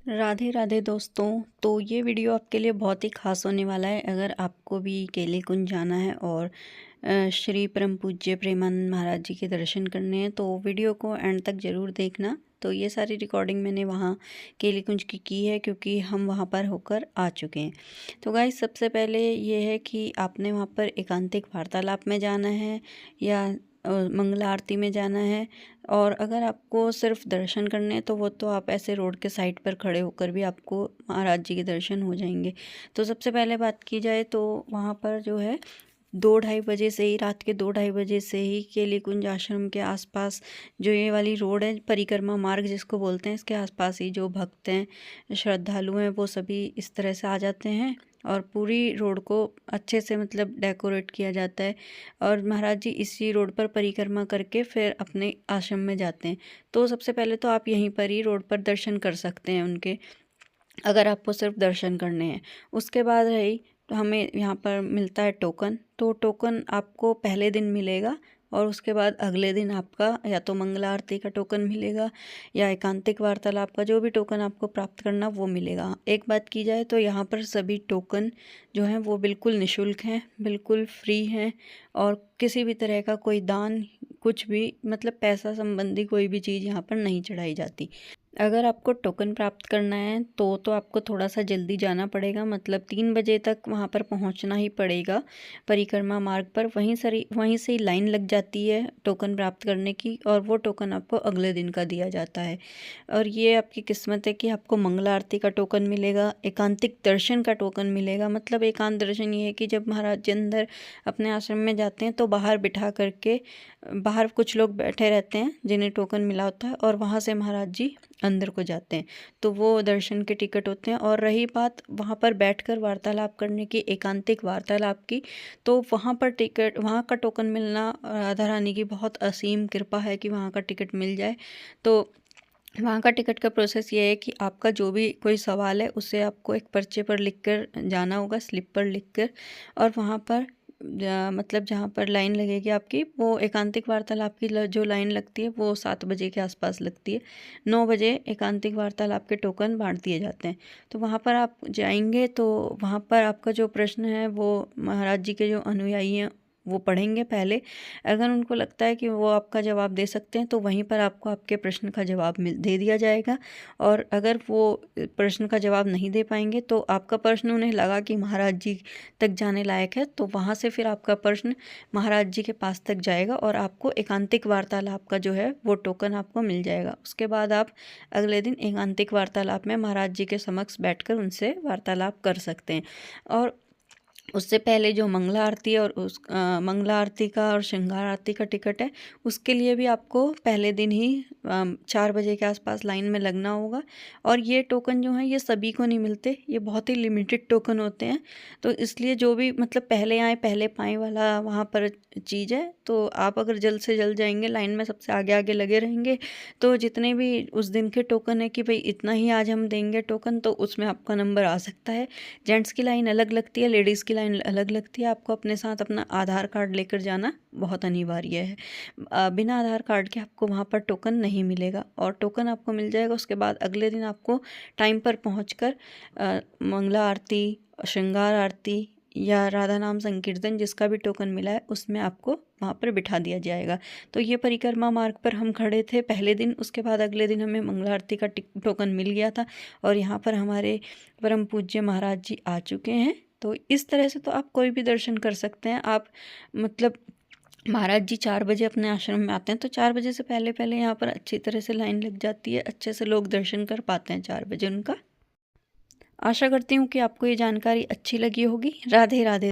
राधे राधे दोस्तों। तो ये वीडियो आपके लिए बहुत ही ख़ास होने वाला है। अगर आपको भी केली कुंज जाना है और श्री परम पूज्य प्रेमानंद महाराज जी के दर्शन करने हैं तो वीडियो को एंड तक ज़रूर देखना। तो ये सारी रिकॉर्डिंग मैंने वहाँ केली कुंज की है क्योंकि हम वहाँ पर होकर आ चुके हैं। तो गाइस, सबसे पहले ये है कि आपने वहाँ पर एकांतिक वार्तालाप में जाना है या मंगला आरती में जाना है। और अगर आपको सिर्फ दर्शन करने हैं तो वो तो आप ऐसे रोड के साइड पर खड़े होकर भी आपको महाराज जी के दर्शन हो जाएंगे। तो सबसे पहले बात की जाए तो वहाँ पर जो है 2-2:30 बजे से ही, रात के 2-2:30 बजे से ही केली कुंज आश्रम के आसपास जो ये वाली रोड है, परिक्रमा मार्ग जिसको बोलते हैं, इसके आसपास ही जो भक्त हैं, श्रद्धालु हैं, वो सभी इस तरह से आ जाते हैं और पूरी रोड को अच्छे से मतलब डेकोरेट किया जाता है। और महाराज जी इसी रोड पर परिक्रमा करके फिर अपने आश्रम में जाते हैं। तो सबसे पहले तो आप यहीं पर ही रोड पर दर्शन कर सकते हैं उनके, अगर आपको सिर्फ दर्शन करने हैं। उसके बाद रही, तो हमें यहाँ पर मिलता है टोकन। तो टोकन आपको पहले दिन मिलेगा और उसके बाद अगले दिन आपका या तो मंगला आरती का टोकन मिलेगा या एकांतिक वार्तालाप का जो भी टोकन आपको प्राप्त करना वो मिलेगा। एक बात की जाए तो यहाँ पर सभी टोकन जो हैं वो बिल्कुल निःशुल्क हैं, बिल्कुल फ्री हैं और किसी भी तरह का कोई दान, कुछ भी मतलब पैसा संबंधी कोई भी चीज़ यहाँ पर नहीं चढ़ाई जाती। अगर आपको टोकन प्राप्त करना है तो आपको थोड़ा सा जल्दी जाना पड़ेगा, मतलब 3 बजे तक वहाँ पर पहुँचना ही पड़ेगा परिक्रमा मार्ग पर। वहीं से ही लाइन लग जाती है टोकन प्राप्त करने की और वो टोकन आपको अगले दिन का दिया जाता है। और ये आपकी किस्मत है कि आपको मंगला आरती का टोकन मिलेगा, एकांतिक दर्शन का टोकन मिलेगा। मतलब एकांत दर्शन ये है कि जब महाराज जी अंदर अपने आश्रम में जाते हैं तो बाहर बिठा करके, बाहर कुछ लोग बैठे रहते हैं जिन्हें टोकन मिला होता है और वहाँ से महाराज जी अंदर को जाते हैं, तो वो दर्शन के टिकट होते हैं। और रही बात वहाँ पर बैठकर वार्तालाप करने की, एकांतिक वार्तालाप की, तो वहाँ पर टिकट, वहाँ का टोकन मिलना राधा रानी की बहुत असीम कृपा है कि वहाँ का टिकट मिल जाए। तो वहाँ का टिकट का प्रोसेस ये है कि आपका जो भी कोई सवाल है उसे आपको एक पर्चे पर लिख कर जाना होगा, स्लिप पर लिख कर। और वहाँ पर मतलब जहाँ पर लाइन लगेगी आपकी, वो एकांतिक वार्तालाप की जो लाइन लगती है वो 7 बजे के आसपास लगती है। 9 बजे एकांतिक वार्तालाप के टोकन बांट दिए जाते हैं। तो वहाँ पर आप जाएंगे तो वहाँ पर आपका जो प्रश्न है वो महाराज जी के जो अनुयायी हैं वो पढ़ेंगे पहले। अगर उनको लगता है कि वो आपका जवाब दे सकते हैं तो वहीं पर आपको आपके प्रश्न का जवाब दे दिया जाएगा। और अगर वो प्रश्न का जवाब नहीं दे पाएंगे तो आपका प्रश्न उन्हें लगा कि महाराज जी तक जाने लायक है तो वहाँ से फिर आपका प्रश्न महाराज जी के पास तक जाएगा और आपको एकांतिक वार्तालाप का जो है वो टोकन आपको मिल जाएगा। उसके बाद आप अगले दिन एकांतिक वार्तालाप में महाराज जी के समक्ष बैठकर उनसे वार्तालाप कर सकते हैं। और उससे पहले जो मंगला आरती है और मंगला आरती का और श्रृंगार आरती का टिकट है, उसके लिए भी आपको पहले दिन ही 4 बजे के आसपास लाइन में लगना होगा। और ये टोकन जो हैं ये सभी को नहीं मिलते, ये बहुत ही लिमिटेड टोकन होते हैं। तो इसलिए जो भी मतलब पहले आए पहले पाएँ वाला वहाँ पर चीज़ है। तो आप अगर जल्द से जल्द जाएंगे, लाइन में सबसे आगे आगे लगे रहेंगे, तो जितने भी उस दिन के टोकन है कि भाई इतना ही आज हम देंगे टोकन, तो उसमें आपका नंबर आ सकता है। जेंट्स की लाइन अलग लगती है, लेडीज़ की लाइन अलग लगती है। आपको अपने साथ अपना आधार कार्ड लेकर जाना बहुत अनिवार्य है। बिना आधार कार्ड के आपको वहाँ पर टोकन नहीं मिलेगा और टोकन आपको मिल जाएगा। उसके बाद अगले दिन आपको टाइम पर पहुँचकर मंगला आरती, श्रृंगार आरती या राधा नाम संकीर्तन जिसका भी टोकन मिला है उसमें आपको वहाँ पर बिठा दिया जाएगा। तो ये परिक्रमा मार्ग पर हम खड़े थे पहले दिन। उसके बाद अगले दिन हमें मंगला आरती का टोकन मिल गया था और यहाँ पर हमारे परम पूज्य महाराज जी आ चुके हैं। तो इस तरह से तो आप कोई भी दर्शन कर सकते हैं। आप मतलब महाराज जी 4 बजे अपने आश्रम में आते हैं तो 4 बजे से पहले पहले यहाँ पर अच्छी तरह से लाइन लग जाती है, अच्छे से लोग दर्शन कर पाते हैं 4 बजे उनका। आशा करती हूँ कि आपको ये जानकारी अच्छी लगी होगी। राधे राधे।